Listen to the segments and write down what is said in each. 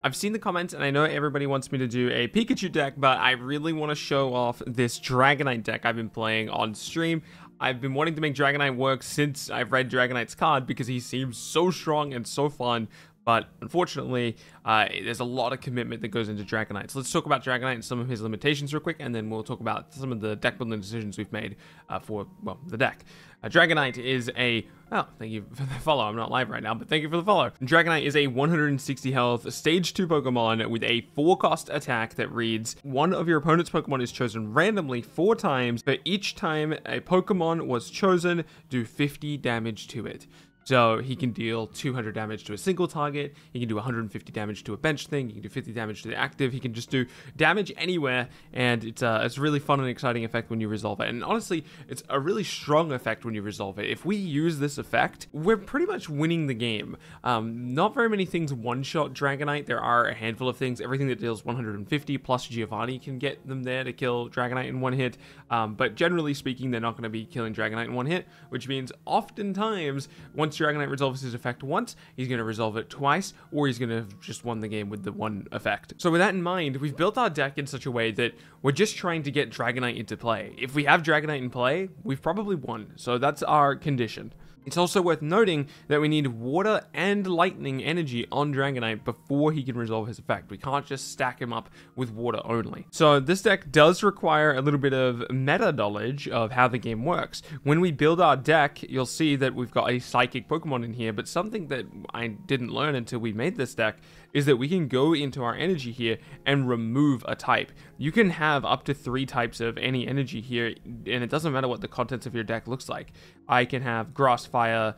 I've seen the comments and I know everybody wants me to do a Pikachu deck, but I really want to show off this Dragonite deck I've been playing on stream. I've been wanting to make Dragonite work since I've read Dragonite's card because he seems so strong and so fun. But unfortunately, there's a lot of commitment that goes into Dragonite. So let's talk about Dragonite and some of his limitations real quick, and then we'll talk about some of the deck building decisions we've made for, well, the deck. Dragonite is a... Oh, thank you for the follow. I'm not live right now, but thank you for the follow. Dragonite is a 160 health, stage 2 Pokemon with a 4-cost attack that reads, one of your opponent's Pokemon is chosen randomly 4 times, but each time a Pokemon was chosen, do 50 damage to it. So he can deal 200 damage to a single target, he can do 150 damage to a bench thing, he can do 50 damage to the active, he can just do damage anywhere, and it's a really fun and exciting effect when you resolve it. And honestly, it's a really strong effect when you resolve it. If we use this effect, we're pretty much winning the game. Not very many things one-shot Dragonite. There are a handful of things. Everything that deals 150 plus Giovanni can get them there to kill Dragonite in one hit, but generally speaking, they're not going to be killing Dragonite in one hit, which means oftentimes, once Dragonite resolves his effect once, he's going to resolve it twice, or he's going to have just won the game with the one effect. So with that in mind, we've built our deck in such a way that we're just trying to get Dragonite into play. If we have Dragonite in play, we've probably won. So that's our condition. It's also worth noting that we need water and lightning energy on Dragonite before he can resolve his effect. We can't just stack him up with water only. So this deck does require a little bit of meta knowledge of how the game works. When we build our deck, you'll see that we've got a psychic Pokemon in here, but something that I didn't learn until we made this deck is that we can go into our energy here and remove a type. You can have up to 3 types of any energy here, and it doesn't matter what the contents of your deck looks like. I can have grass, fire,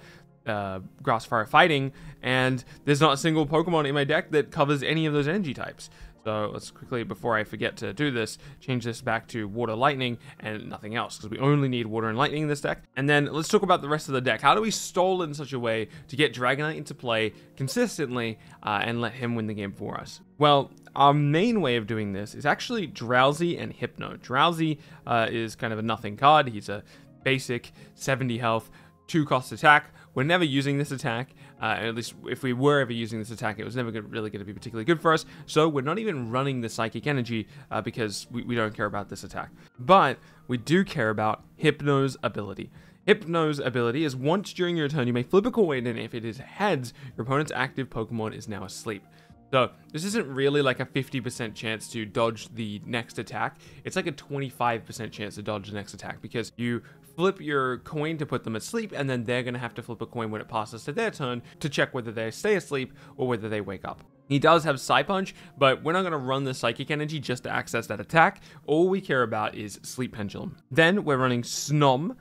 fighting, and there's not a single Pokemon in my deck that covers any of those energy types. So let's quickly, before I forget to do this, change this back to water, lightning, and nothing else, because we only need water and lightning in this deck. And then let's talk about the rest of the deck. How do we stall in such a way to get Dragonite into play consistently and let him win the game for us? Well, our main way of doing this is actually Drowsy and Hypno. Drowsy is kind of a nothing card. He's a basic 70 health, 2-cost attack. We're never using this attack, at least if we were ever using this attack, it was never really going to be particularly good for us, so we're not even running the Psychic Energy because we don't care about this attack. But we do care about Hypno's ability. Hypno's ability is once during your turn, you may flip a coin, and if it is heads, your opponent's active Pokemon is now asleep. So this isn't really like a 50% chance to dodge the next attack. It's like a 25% chance to dodge the next attack because you flip your coin to put them asleep, and then they're going to have to flip a coin when it passes to their turn to check whether they stay asleep or whether they wake up. He does have Psy Punch, but we're not going to run the Psychic Energy just to access that attack. All we care about is Sleep Pendulum. Then we're running Snom,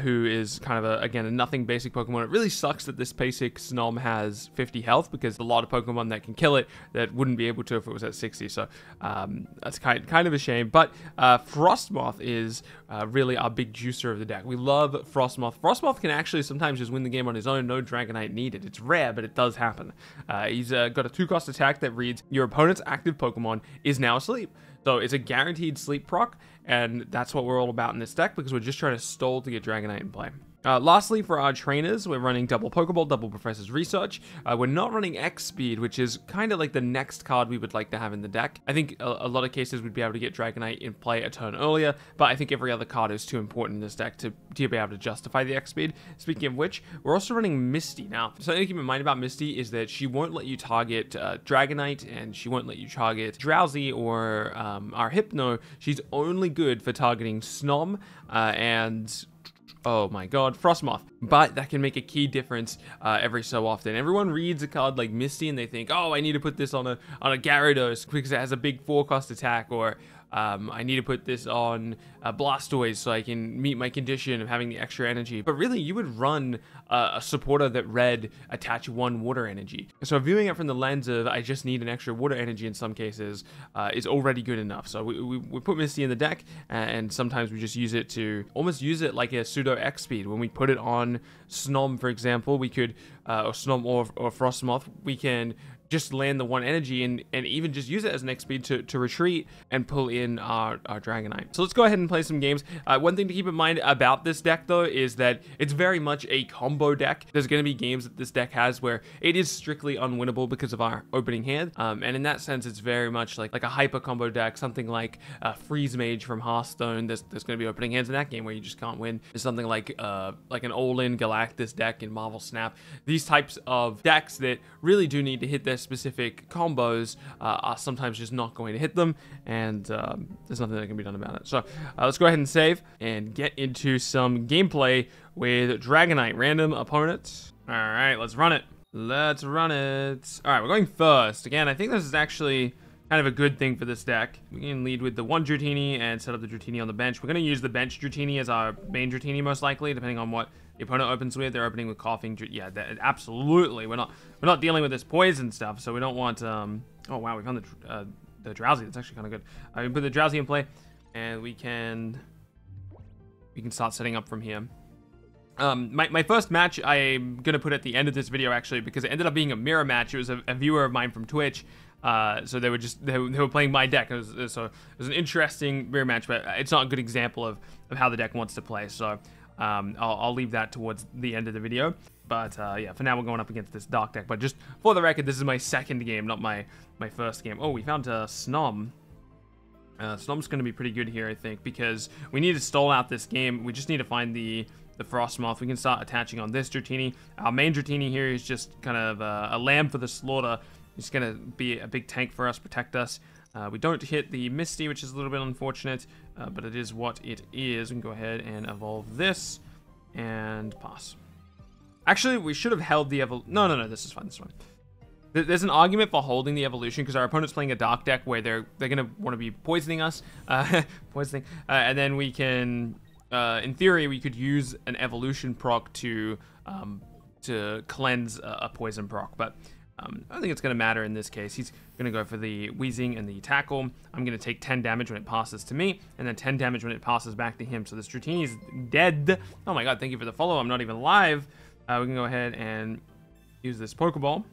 who is kind of, again, a nothing basic Pokemon. It really sucks that this basic Snom has 50 health because a lot of Pokemon that can kill it that wouldn't be able to if it was at 60. So that's kind of a shame. But Frostmoth is really our big juicer of the deck. We love Frostmoth. Frostmoth can actually sometimes just win the game on his own. No Dragonite needed. It's rare, but it does happen. He's got a 2-cost attack that reads, your opponent's active Pokemon is now asleep. So it's a guaranteed sleep proc, and that's what we're all about in this deck because we're just trying to stall to get Dragonite in play. Lastly, for our trainers, we're running double Pokeball, double Professor's Research. We're not running X Speed, which is kind of like the next card we would like to have in the deck. I think a lot of cases we'd be able to get Dragonite in play a turn earlier, but I think every other card is too important in this deck to be able to justify the X Speed. Speaking of which, we're also running Misty. Now, something to keep in mind about Misty is that she won't let you target Dragonite, and she won't let you target Drowsy or our Hypno. She's only good for targeting Snom and... oh my god, Frostmoth. But that can make a key difference every so often. Everyone reads a card like Misty and they think, oh, I need to put this on a Gyarados because it has a big 4-cost attack, or I need to put this on Blastoise so I can meet my condition of having the extra energy. But really, you would run a supporter that read attach 1 water energy. So viewing it from the lens of I just need an extra water energy in some cases is already good enough. So we put Misty in the deck, and sometimes we just use it to almost use it like a pseudo X speed. When we put it on Snom, for example, we could, or Snom or Frostmoth, we can just land the 1 energy and even just use it as an XP to retreat and pull in our Dragonite. So let's go ahead and play some games. One thing to keep in mind about this deck though is that it's very much a combo deck. There's going to be games that this deck has where it is strictly unwinnable because of our opening hand. And in that sense, it's very much like a hyper combo deck, something like Freeze Mage from Hearthstone. There's going to be opening hands in that game where you just can't win. There's something like an all-in Galactus deck in Marvel Snap. These types of decks that really do need to hit their specific combos are sometimes just not going to hit them, and there's nothing that can be done about it. So let's go ahead and save and get into some gameplay with Dragonite. Random opponent. All right, let's run it. Let's run it. All right, we're going first. Again, I think this is actually kind of a good thing for this deck. We can lead with the 1 Dratini and set up the Dratini on the bench. We're going to use the bench Dratini as our main Dratini most likely, depending on what the opponent opens with. They're opening with Coughing. Yeah, absolutely. We're not dealing with this poison stuff, so we don't want. Oh wow, we found the Drowsy. That's actually kind of good. We put the Drowsy in play, and we can start setting up from here. My first match I'm gonna put at the end of this video actually, because it ended up being a mirror match. It was a viewer of mine from Twitch. So they were playing my deck. So it was an interesting mirror match, but it's not a good example of how the deck wants to play. So I'll leave that towards the end of the video. But yeah, for now we're going up against this dark deck. But just for the record, this is my second game, not my first game. Oh, we found a Snom. Snom's going to be pretty good here, I think, because we need to stall out this game. We just need to find the Frostmoth. We can start attaching on this Dratini. Our main Dratini here is just kind of a lamb for the slaughter. It's going to be a big tank for us, protect us. We don't hit the Misty, which is a little bit unfortunate, but it is what it is. We can go ahead and evolve this and pass. Actually, we should have held the No, this is fine. This one. There's an argument for holding the evolution because our opponent's playing a dark deck where they're going to want to be poisoning us, and then we can, in theory, we could use an evolution proc to cleanse a poison proc, but I don't think it's going to matter in this case. He's going to go for the Wheezing and the Tackle. I'm going to take 10 damage when it passes to me, and then 10 damage when it passes back to him. So this Dratini is dead. Oh my god, thank you for the follow. I'm not even live. We can go ahead and use this Pokeball.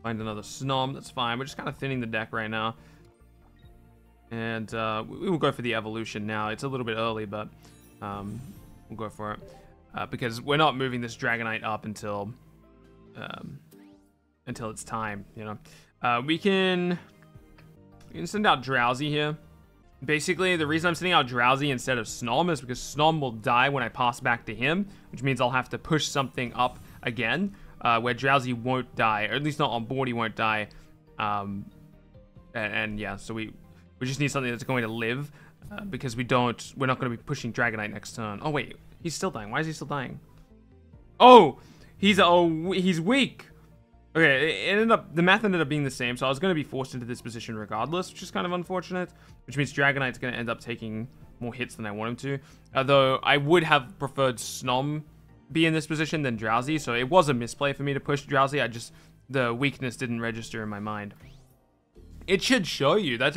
Find another Snom. That's fine. We're just kind of thinning the deck right now. And we will go for the evolution now. It's a little bit early, but we'll go for it. Because we're not moving this Dragonite up until it's time, you know. We can send out Drowsy here. Basically, the reason I'm sending out Drowsy instead of Snom is because Snom will die when I pass back to him, which means I'll have to push something up again, where Drowsy won't die, or at least not on board, he won't die. And yeah, so we just need something that's going to live, because we're not going to be pushing Dragonite next turn. Oh wait, he's still dying. Why is he still dying? Oh, he's weak. Okay, the math ended up being the same, so I was going to be forced into this position regardless, which is kind of unfortunate, which means Dragonite's going to end up taking more hits than I want him to. Although I would have preferred Snom be in this position than Drowsy, so it was a misplay for me to push Drowsy. The weakness didn't register in my mind. It should show you. That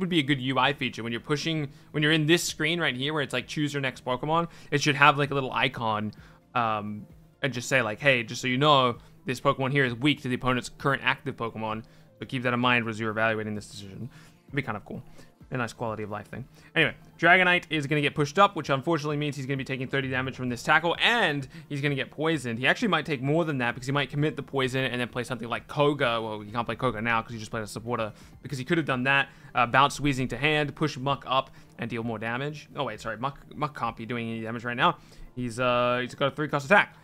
would be a good UI feature when you're in this screen right here where it's like choose your next Pokemon. It should have like a little icon and just say like, hey, just so you know, this Pokemon here is weak to the opponent's current active Pokemon, so keep that in mind as you're evaluating this decision. It'd be kind of cool. A nice quality of life thing. Anyway, Dragonite is going to get pushed up, which unfortunately means he's going to be taking 30 damage from this tackle, and he's going to get poisoned. He actually might take more than that, because he might commit the poison and then play something like Koga. Well, he can't play Koga now, because he just played a supporter, because he could have done that. Bounce Wheezing to hand, push Muck up, and deal more damage. Oh wait, sorry, Muck can't be doing any damage right now. He's got a 3-cost attack.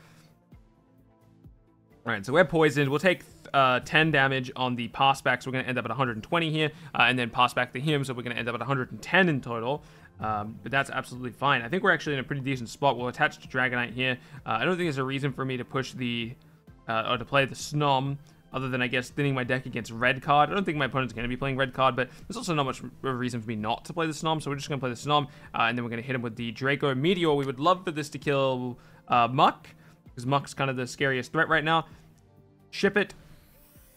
Alright, so we're poisoned. We'll take 10 damage on the pass back, so we're going to end up at 120 here, and then pass back to him, so we're going to end up at 110 in total. But that's absolutely fine. I think we're actually in a pretty decent spot. We'll attach to Dragonite here. I don't think there's a reason for me to push or to play the Snom, other than, I guess, thinning my deck against Red Card. I don't think my opponent's going to be playing Red Card, but there's also not much of a reason for me not to play the Snom, so we're just going to play the Snom, and then we're going to hit him with the Draco Meteor. We would love for this to kill Muck, because Muck's kind of the scariest threat right now. Ship it.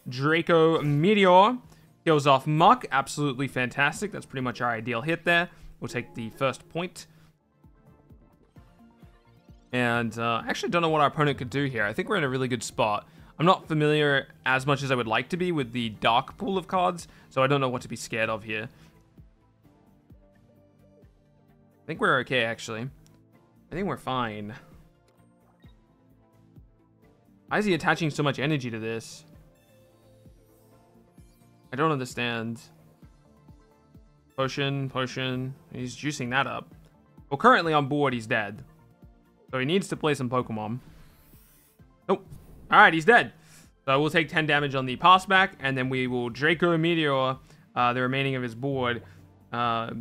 Draco Meteor kills off Muck. Absolutely fantastic. That's pretty much our ideal hit there. We'll take the first point. And I actually don't know what our opponent could do here. I think we're in a really good spot. I'm not familiar as much as I would like to be with the dark pool of cards, so I don't know what to be scared of here. I think we're okay, actually. I think we're fine. Why is he attaching so much energy to this? I don't understand. Potion, potion. He's juicing that up. Well, currently on board, he's dead. So he needs to play some Pokemon. Nope. Alright, he's dead. So we'll take 10 damage on the pass back, and then we will Draco Meteor the remaining of his board. Yeah.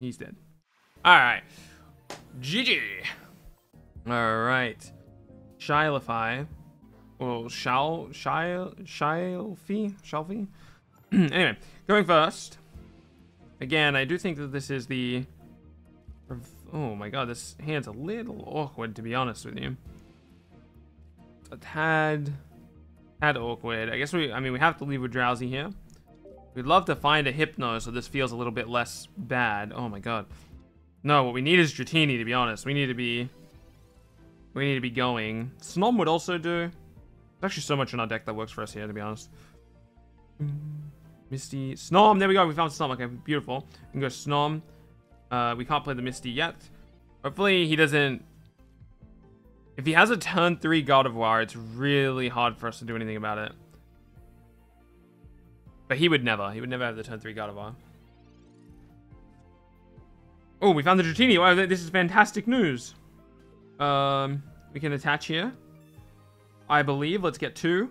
He's dead. Alright. GG. Alright. Shylify. Well, Shalfie? Anyway, going first. Again, I do think that this is the... Oh my god, this hand's a little awkward, to be honest with you. It's a tad awkward. I guess we have to leave with Drowsy here. We'd love to find a Hypno, so this feels a little bit less bad. Oh my god. No, what we need is Dratini, to be honest. We need to be going. Snom would also do. There's actually so much in our deck that works for us here, to be honest. Misty, Snom, there we go, we found Snom. Okay, beautiful. We can go Snom. We can't play the Misty yet. Hopefully he doesn't... If he has a turn 3 God of War, it's really hard for us to do anything about it. But he would never have the turn 3 God of War. Oh, we found the Dratini. Wow, this is fantastic news. We can attach here. I believe. Let's get 2.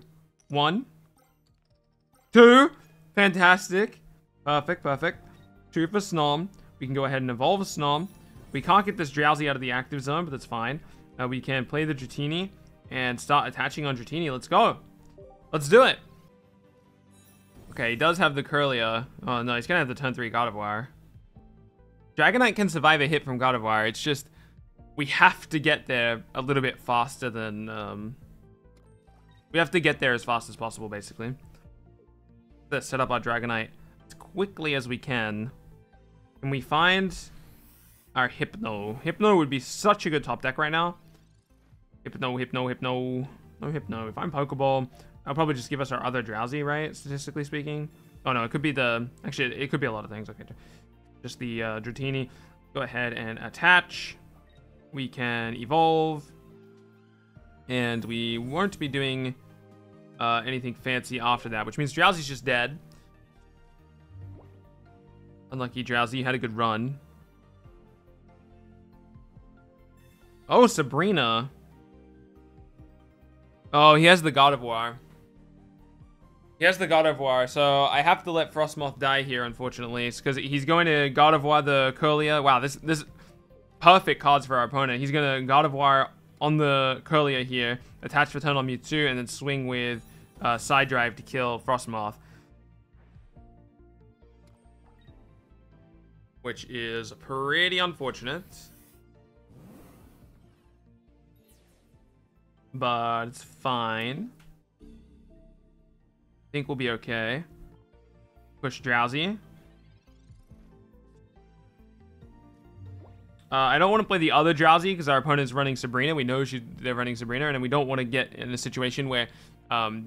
1. 2. Fantastic. Perfect, perfect. 2 for Snom. We can go ahead and evolve a Snom. We can't get this Drowsy out of the active zone, but that's fine. We can play the Dratini and start attaching on Dratini. Let's go. Let's do it. Okay, he does have the Curlia. Oh, no, he's going to have the turn 3 God of War. Dragonite can survive a hit from God of War. It's just... We have to get there a little bit faster than... We have to get there as fast as possible, basically. Let's set up our Dragonite as quickly as we can. Can we find our Hypno? Hypno would be such a good top deck right now. Hypno, Hypno, Hypno. No Hypno. If I'm Pokeball, I'll probably just give us our other Drowsy, right? Statistically speaking. Oh, no. It could be the... Actually, it could be a lot of things. Okay. Just the Dratini. Go ahead and attach. We can evolve. And we won't be doing anything fancy after that, which means Drowsy's just dead. Unlucky Drowsy, you had a good run. Oh, Sabrina. Oh, he has the God of War. He has the God of War, so I have to let Frostmoth die here, unfortunately. It's because he's going to God of War the Curlia. Wow, this perfect cards for our opponent. He's going to God of War on the Curlia here, attach Return on Mewtwo, and then swing with Side Drive to kill Frostmoth. Which is pretty unfortunate. But it's fine. I think we'll be okay. Push Drowsy. I don't want to play the other Drowsy because our opponent's running Sabrina. We know they're running Sabrina, and we don't want to get in a situation where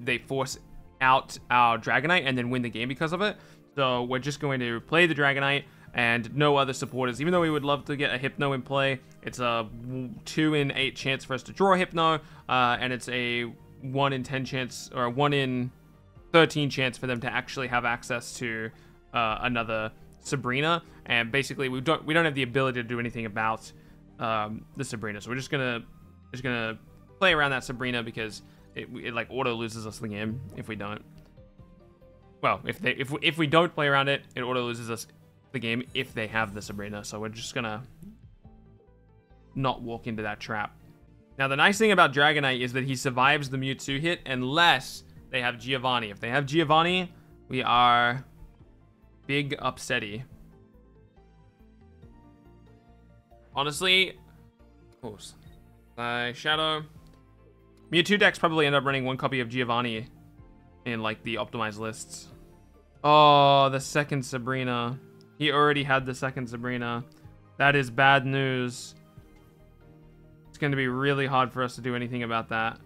they force out our Dragonite and then win the game because of it. So we're just going to play the Dragonite and no other supporters. Even though we would love to get a Hypno in play, it's a 2 in 8 chance for us to draw a Hypno, and it's a 1 in 10 chance, or a 1 in 13 chance for them to actually have access to another Sabrina. And basically, we don't have the ability to do anything about the Sabrina. So we're just gonna play around that Sabrina because it like auto loses us the game if we don't. Well, if we don't play around it, it auto loses us the game if they have the Sabrina. So we're just gonna not walk into that trap. Now the nice thing about Dragonite is that he survives the Mewtwo hit unless they have Giovanni. If they have Giovanni, we are big upsetty. Honestly, Shadow. Mewtwo decks probably end up running 1 copy of Giovanni in like the optimized lists. Oh, the second Sabrina. He already had the second Sabrina. That is bad news. It's going to be really hard for us to do anything about that.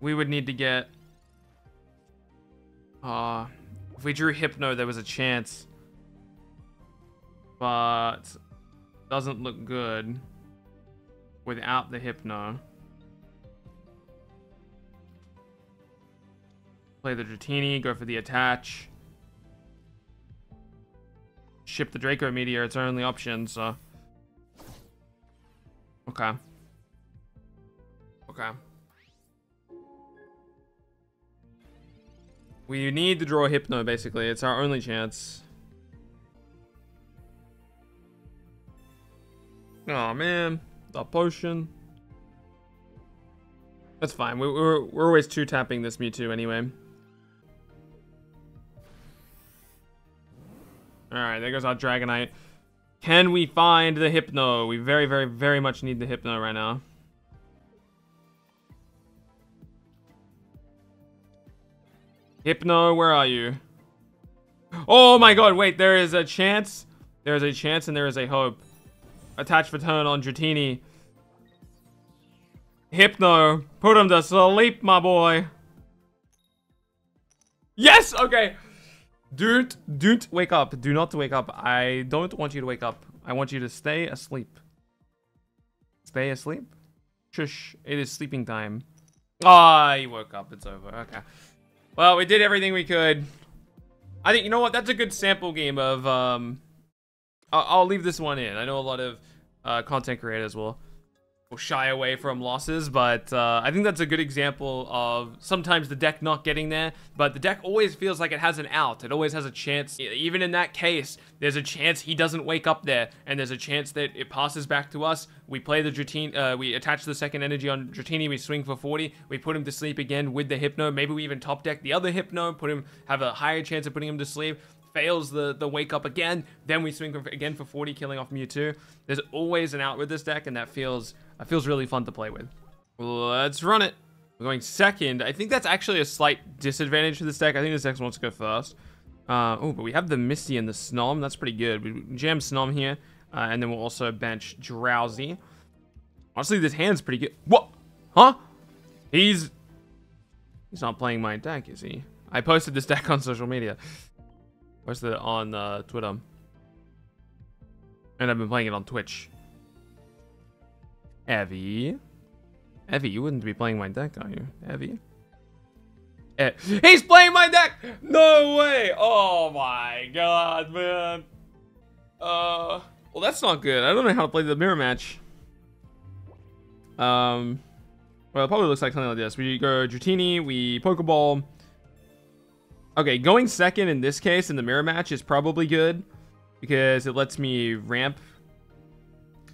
We would need to get... if we drew Hypno, there was a chance. But... doesn't look good without the Hypno. Play the Dratini, go for the attach. Ship the Draco Meteor, it's our only option, so... Okay. Okay. We need to draw a Hypno, basically. It's our only chance. Oh man, the potion. That's fine. We're always two-tapping this Mewtwo anyway. Alright, there goes our Dragonite. Can we find the Hypno? We very, very, very much need the Hypno right now. Hypno, where are you? Oh my god, wait, there is a chance. There is a chance and there is a hope. Attach for turn on Dratini. Hypno, put him to sleep, my boy. Yes, okay. Don't wake up. Do not wake up. I don't want you to wake up. I want you to stay asleep. Stay asleep? Shush, it is sleeping time. Ah, he woke up. It's over. Okay. Well, we did everything we could. I think, you know what? That's a good sample game of, I'll leave this one in. I know a lot of content creators will shy away from losses, but I think that's a good example of sometimes the deck not getting there, but the deck always feels like it has an out. It always has a chance. Even in that case, there's a chance he doesn't wake up there, and there's a chance that it passes back to us. We play the Dratini, we attach the second energy on Dratini, we swing for 40, we put him to sleep again with the Hypno. Maybe we even top deck the other Hypno, have a higher chance of putting him to sleep. Fails the wake up again, then we swing again for 40, killing off Mewtwo. There's always an out with this deck, and that feels really fun to play with. Let's run it. We're going second. I think that's actually a slight disadvantage for this deck. I think this deck wants to go first. Oh, but we have the Misty and the Snom. That's pretty good. We jam Snom here, and then we'll also bench Drowsy. Honestly, this hand's pretty good. What? Huh? He's not playing my deck, is he? I posted this deck on social media. Posted it on Twitter. And I've been playing it on Twitch. Evie, you wouldn't be playing my deck, are you? Evie? He's playing my deck! No way! Oh my god, man. Well, that's not good. I don't know how to play the mirror match. Well, it probably looks like something like this. We go Dratini, we Pokeball. Okay, going second in this case in the mirror match is probably good because it lets me ramp.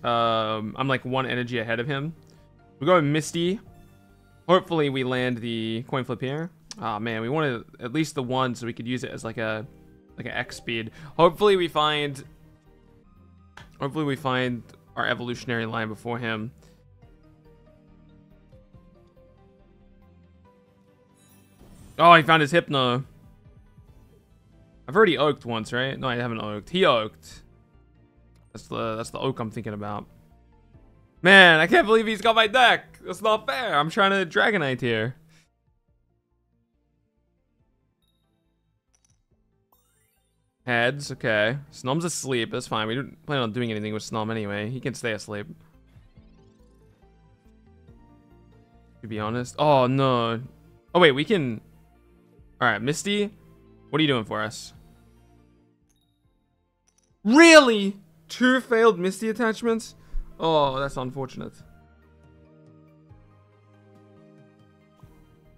I'm like one energy ahead of him. We go with Misty. Hopefully we land the coin flip here. Oh man, we wanted at least the one so we could use it as like an X speed. Hopefully we find our evolutionary line before him. Oh, he found his Hypno. I've already oaked once, right? No, I haven't oaked. He oaked. That's the oak I'm thinking about. Man, I can't believe he's got my deck. That's not fair. I'm trying to Dragonite here. Heads, okay. Snom's asleep. That's fine. We didn't plan on doing anything with Snom anyway. He can stay asleep. To be honest. Oh, no. Oh, wait. We can... Alright, Misty. What are you doing for us? Really? 2 failed Misty attachments? Oh, that's unfortunate.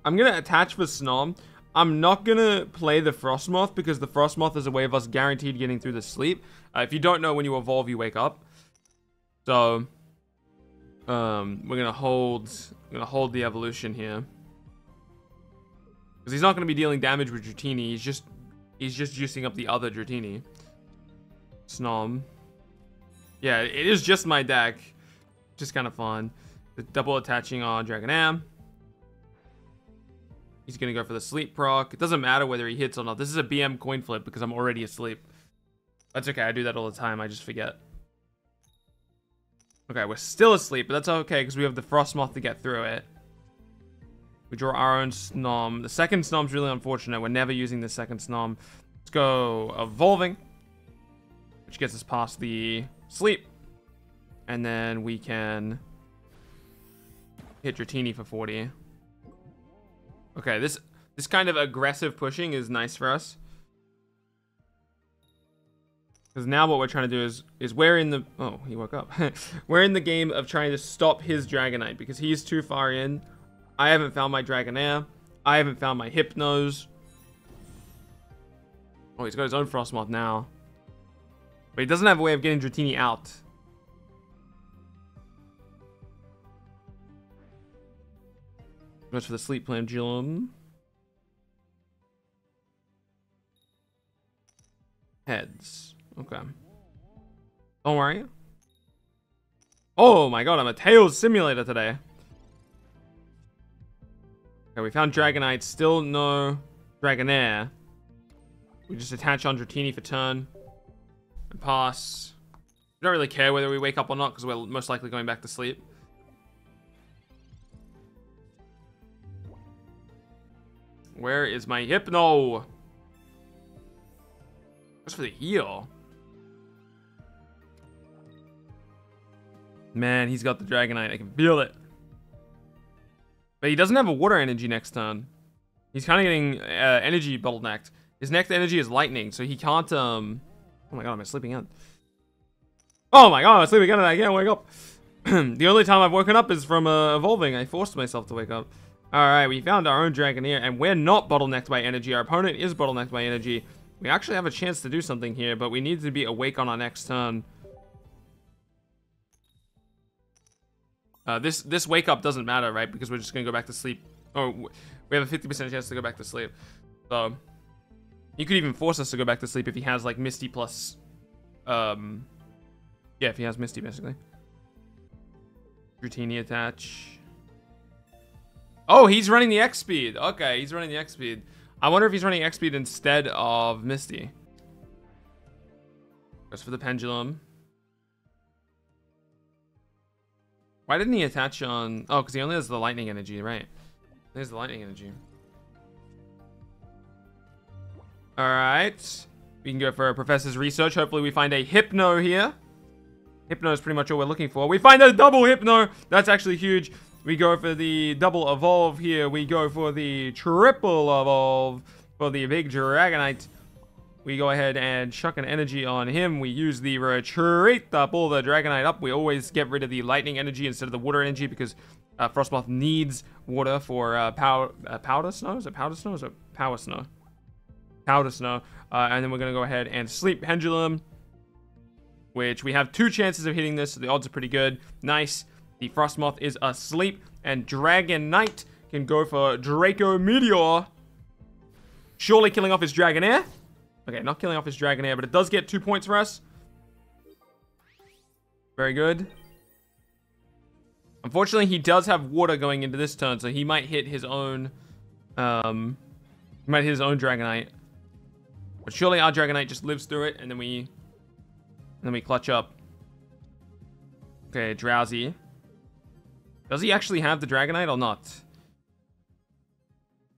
I'm gonna attach for Snom. I'm not gonna play the Frostmoth because the Frostmoth is a way of us guaranteed getting through the sleep. If you don't know, when you evolve, you wake up. So, we're gonna hold the evolution here. Because he's not gonna be dealing damage with Dratini. He's just juicing up the other Dratini. Snom. Yeah, it is just my deck. Just kind of fun. The double attaching on Dragonite. He's gonna go for the sleep proc. It doesn't matter whether he hits or not. This is a BM coin flip because I'm already asleep. That's okay. I do that all the time. I just forget. Okay, we're still asleep, but that's okay because we have the Frostmoth to get through it. We draw our own Snom. The second Snom's really unfortunate. We're never using the second Snom. Let's go Evolving, which gets us past the sleep. And then we can hit Dratini for 40. Okay, this kind of aggressive pushing is nice for us. Because now what we're trying to do is we're in the... Oh, he woke up. We're in the game of trying to stop his Dragonite because he's too far in. I haven't found my Dragonair. I haven't found my Hypnos. Oh, he's got his own Frostmoth now. But he doesn't have a way of getting Dratini out. Goes for the Sleep Pendulum. Heads. Okay. Don't worry. Oh my god, I'm a Tails simulator today. Okay, we found Dragonite. Still no Dragonair. We just attach on Dratini for turn. And pass. We don't really care whether we wake up or not because we're most likely going back to sleep. Where is my Hypno? What's for the heal? Man, he's got the Dragonite. I can feel it. But he doesn't have a water energy next turn. He's kind of getting energy bottlenecked. His next energy is lightning, so he can't... Oh my god, am I sleeping in? Oh my god, I'm sleeping in and I can't wake up. The only time I've woken up is from evolving. I forced myself to wake up. Alright, we found our own Dragonair, and we're not bottlenecked by energy. Our opponent is bottlenecked by energy. We actually have a chance to do something here, but we need to be awake on our next turn. This wake up doesn't matter, right? Because we're just gonna go back to sleep. Oh, we have a 50% chance to go back to sleep. So, he could even force us to go back to sleep if he has like Misty plus, yeah, if he has Misty basically. Dratini attach. Oh, he's running the X speed. Okay, he's running the X speed. I wonder if he's running X speed instead of Misty. Goes for the Pendulum. Why didn't he attach on... Oh, because he only has the lightning energy, right? There's the lightning energy. Alright. We can go for a Professor's Research. Hopefully we find a Hypno here. Hypno is pretty much all we're looking for. We find a double Hypno! That's actually huge. We go for the double Evolve here. We go for the triple Evolve for the big Dragonite. We go ahead and chuck an energy on him. We use the Retreat to pull the Dragonite up. We always get rid of the lightning energy instead of the water energy because Frostmoth needs water for Powder Snow? Is it Powder Snow or is it Power Snow? Powder Snow. And then we're going to go ahead and Sleep Pendulum, which we have 2 chances of hitting this, so the odds are pretty good. Nice. The Frostmoth is asleep, and Dragonite can go for Draco Meteor. Surely killing off his Dragonair. Okay, not killing off his Dragonair, but it does get 2 points for us. Very good. Unfortunately, he does have water going into this turn, so he might hit his own... Dragonite. But surely our Dragonite just lives through it, and then we clutch up. Okay, Drowsy. Does he actually have the Dragonite or not?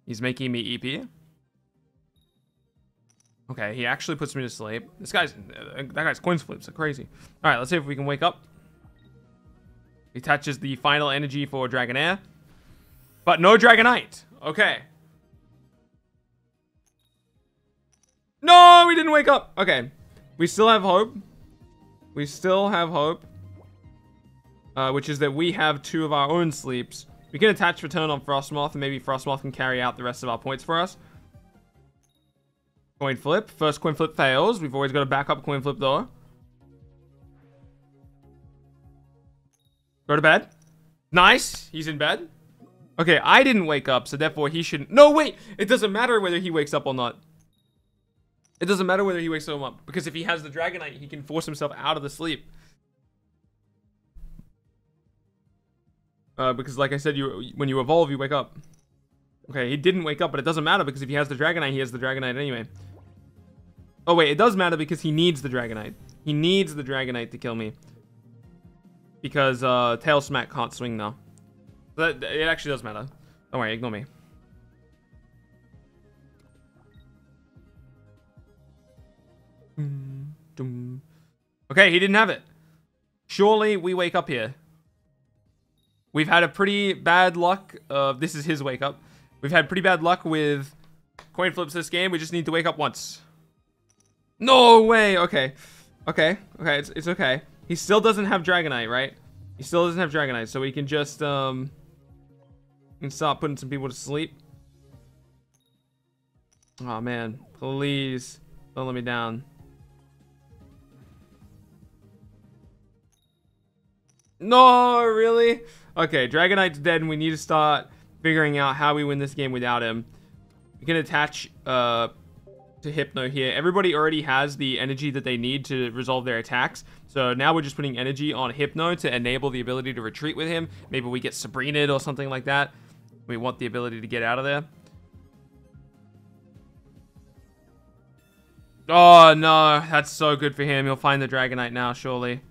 He's making me EP. Okay, he actually puts me to sleep. That guy's coin flips are crazy. All right, let's see if we can wake up. He attaches the final energy for Dragonair, but no Dragonite. Okay. No, we didn't wake up. Okay, we still have hope. We still have hope, which is that we have 2 of our own sleeps. We can attach for turn on Frostmoth, and maybe Frostmoth can carry out the rest of our points for us. Coin flip. First coin flip fails. We've always got a backup coin flip though. Go to bed. Nice. He's in bed. Okay, I didn't wake up, so therefore he shouldn't... No, wait! It doesn't matter whether he wakes up or not. It doesn't matter whether he wakes up, because if he has the Dragonite, he can force himself out of the sleep. Because like I said, when you evolve, you wake up. Okay, he didn't wake up, but it doesn't matter because if he has the Dragonite, he has the Dragonite anyway. Oh, wait, it does matter because he needs the Dragonite. He needs the Dragonite to kill me. Because Tail Smack can't swing now. It actually does matter. Don't worry, ignore me. Okay, he didn't have it. Surely we wake up here. We've had a pretty bad luck. This is his wake up. We've had pretty bad luck with coin flips this game. We just need to wake up once. No way. Okay. Okay. Okay. It's okay. He still doesn't have Dragonite, right? He still doesn't have Dragonite, so we can just we can start putting some people to sleep. Oh man, please don't let me down. No, really? Okay, Dragonite's dead, and we need to start figuring out how we win this game without him. We can attach to Hypno here. Everybody already has the energy that they need to resolve their attacks. So now we're just putting energy on Hypno to enable the ability to retreat with him. Maybe we get Sabrina'd or something like that. We want the ability to get out of there. Oh, no. That's so good for him. He'll find the Dragonite now, surely.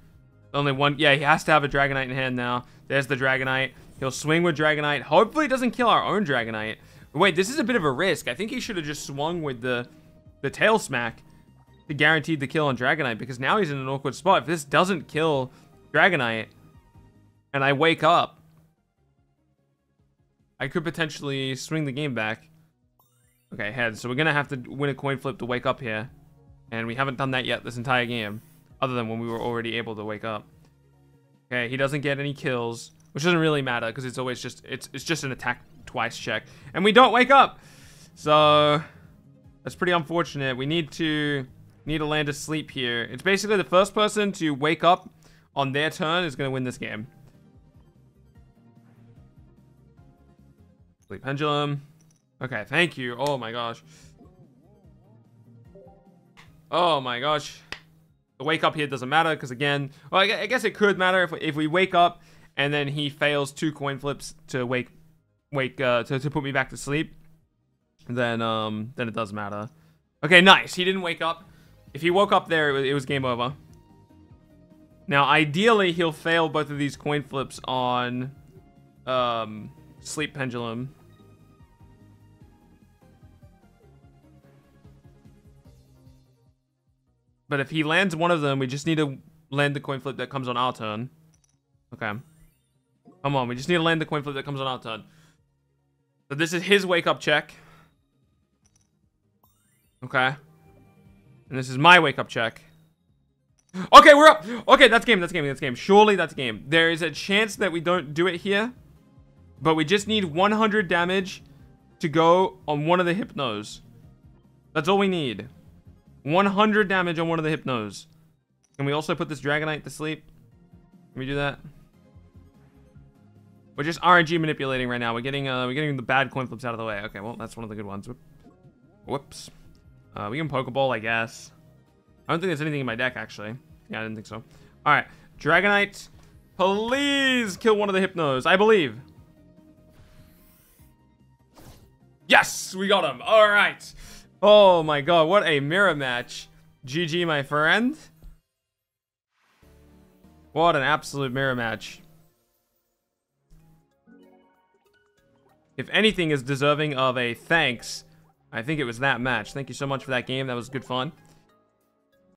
Only one. Yeah, he has to have a Dragonite in hand now. There's the Dragonite. He'll swing with Dragonite. Hopefully it doesn't kill our own Dragonite. Wait, this is a bit of a risk. I think he should have just swung with the Tail Smack to guarantee the kill on Dragonite, because now he's in an awkward spot. If this doesn't kill Dragonite and I wake up, I could potentially swing the game back. Okay, heads. So we're going to have to win a coin flip to wake up here. And we haven't done that yet this entire game, other than when we were already able to wake up. Okay, he doesn't get any kills, which doesn't really matter because it's always just it's just an attack twice check, and we don't wake up. So that's pretty unfortunate. We need to land a sleep here. It's basically the first person to wake up on their turn is going to win this game. Sleep Pendulum. Okay, thank you. Oh my gosh. Oh my gosh. The wake up here doesn't matter because, again, well, I guess it could matter if we wake up and then he fails 2 coin flips to to put me back to sleep. Then it does matter. Okay, nice. He didn't wake up. If he woke up there, it was game over. Now, ideally, he'll fail both of these coin flips on Sleep Pendulum. But if he lands one of them, we just need to land the coin flip that comes on our turn. Okay. Come on, we just need to land the coin flip that comes on our turn. So this is his wake-up check. Okay. And this is my wake-up check. Okay, we're up! Okay, that's game, that's game, that's game. Surely that's game. There is a chance that we don't do it here. But we just need 100 damage to go on one of the Hypnos. That's all we need. 100 damage on one of the Hypnos. Can we also put this Dragonite to sleep? Can we do that? We're just RNG manipulating right now. We're getting the bad coin flips out of the way. Okay, well, that's one of the good ones. Whoops. We can Pokeball, I guess. I don't think there's anything in my deck, actually. Yeah, I didn't think so. Alright. Dragonite, please kill one of the Hypnos. I believe. Yes! We got him. Alright. Oh my god, what a mirror match. GG, my friend. What an absolute mirror match. If anything is deserving of a thanks, I think it was that match. Thank you so much for that game. That was good fun.